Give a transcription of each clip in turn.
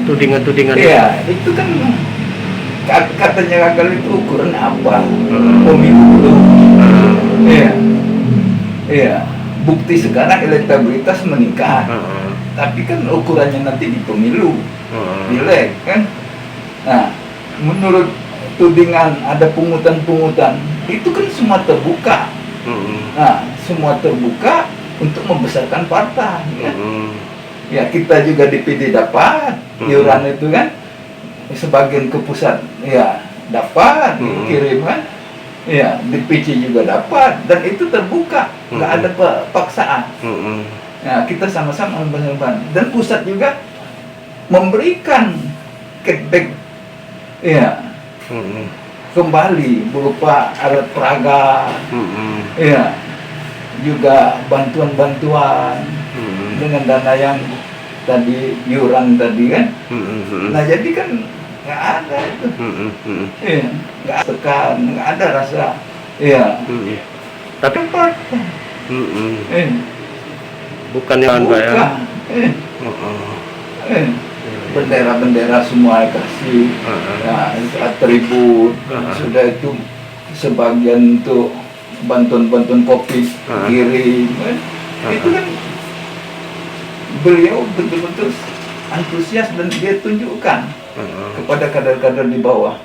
Tudingan-tudingan. Iya, itu kan katanya gagal itu ukuran apa? Pemilu belum. Iya, iya. Bukti sekarang elektabilitas meningkat, tapi kan ukurannya nanti di pemilu, pileg kan. Nah, menurut tudingan ada pungutan-pungutan, itu kan semua terbuka. Nah, semua terbuka untuk membesarkan partai. Ya. Ya, kita juga DPD dapat iuran itu kan, sebagian ke pusat ya dapat dikirim kan, ya DPC juga dapat, dan itu terbuka, nggak ada paksaan. Ya, kita sama-sama membesarkan, dan pusat juga memberikan kickback, ya kembali berupa alat peraga, ya juga bantuan-bantuan dengan dana yang tadi iuran tadi kan. Nah jadi kan nggak ada itu, nggak tekan, nggak ada rasa, ya. Tapi partai, bukan yang Pak ya. Bendera-bendera semua kasih, ya, atribut, sudah itu sebagian untuk bantuan-bantuan COVID kirim, kan? Itu kan beliau betul-betul antusias dan dia tunjukkan kepada kader-kader di bawah.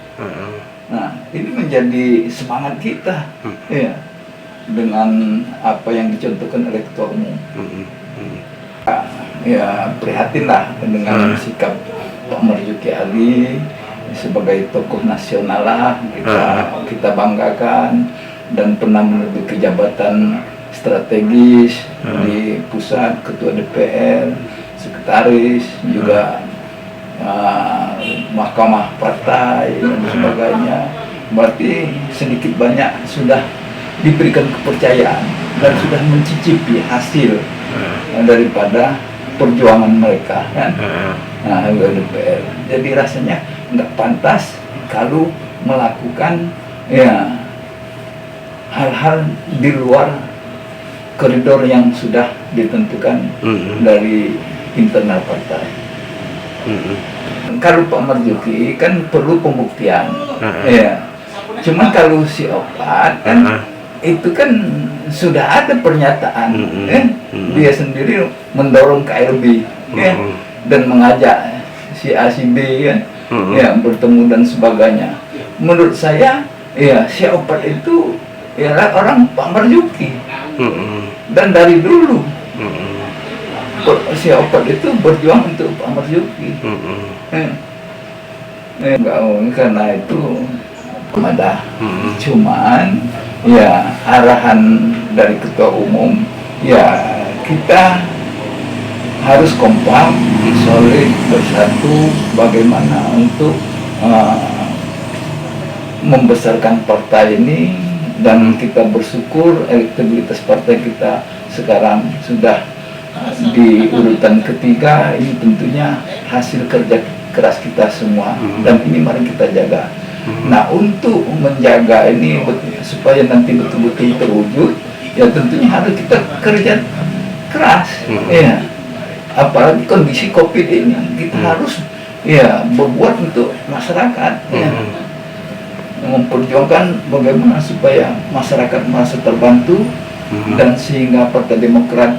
Nah, ini menjadi semangat kita, ya, dengan apa yang dicontohkan oleh Ketua Umum. Ya, prihatinlah dengan sikap Pak Marzuki Ali sebagai tokoh nasional lah, kita banggakan, dan pernah menduduki jabatan strategis di pusat, ketua DPR, sekretaris, juga mahkamah partai dan sebagainya. Berarti sedikit banyak sudah diberikan kepercayaan dan sudah mencicipi hasil daripada perjuangan mereka kan. Nah, DPR. Jadi rasanya nggak pantas kalau melakukan ya hal-hal di luar koridor yang sudah ditentukan dari internal partai. Kalau Pak Marzuki kan perlu pembuktian, ya. Cuman kalau si Opat kan itu kan sudah ada pernyataan, dia sendiri mendorong KLB, ya, dan mengajak si A si B kan, ya, bertemu dan sebagainya. Menurut saya, ya, si Opat itu ialah orang Pak Marzuki, dan dari dulu si Opat itu berjuang untuk Pak Marzuki. Karena itu ada, cuman ya arahan dari Ketua Umum, ya kita harus kompak, solid, bersatu, bagaimana untuk membesarkan partai ini. Dan kita bersyukur elektabilitas partai kita sekarang sudah di urutan ketiga. Ini tentunya hasil kerja keras kita semua, dan ini mari kita jaga. Nah, untuk menjaga ini supaya nanti betul-betul terwujud, ya tentunya harus kita kerja keras, ya. Apalagi kondisi COVID ini, kita harus ya berbuat untuk masyarakat, ya. Memperjuangkan bagaimana supaya masyarakat merasa terbantu, dan sehingga Partai Demokrat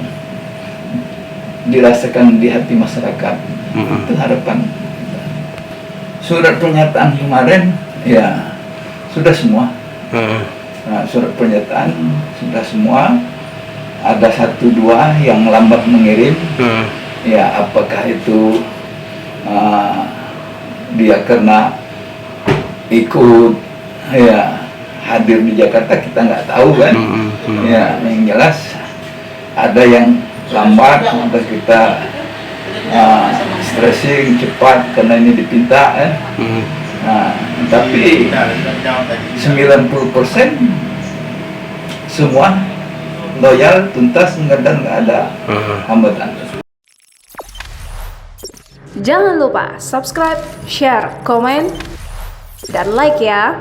dirasakan di hati masyarakat. Itu harapan. Surat pernyataan kemarin ya sudah semua. Nah, surat pernyataan sudah semua. Ada 1-2 yang lambat mengirim. Ya, apakah itu dia karena ikut ya hadir di Jakarta, kita nggak tahu kan. Ya, yang jelas ada yang lambat, terus kita stressing cepat karena ini dipinta kan. Nah, tapi 90% semua loyal, tuntas, nggak ada hambatan. Jangan lupa subscribe, share, komen, dan like ya.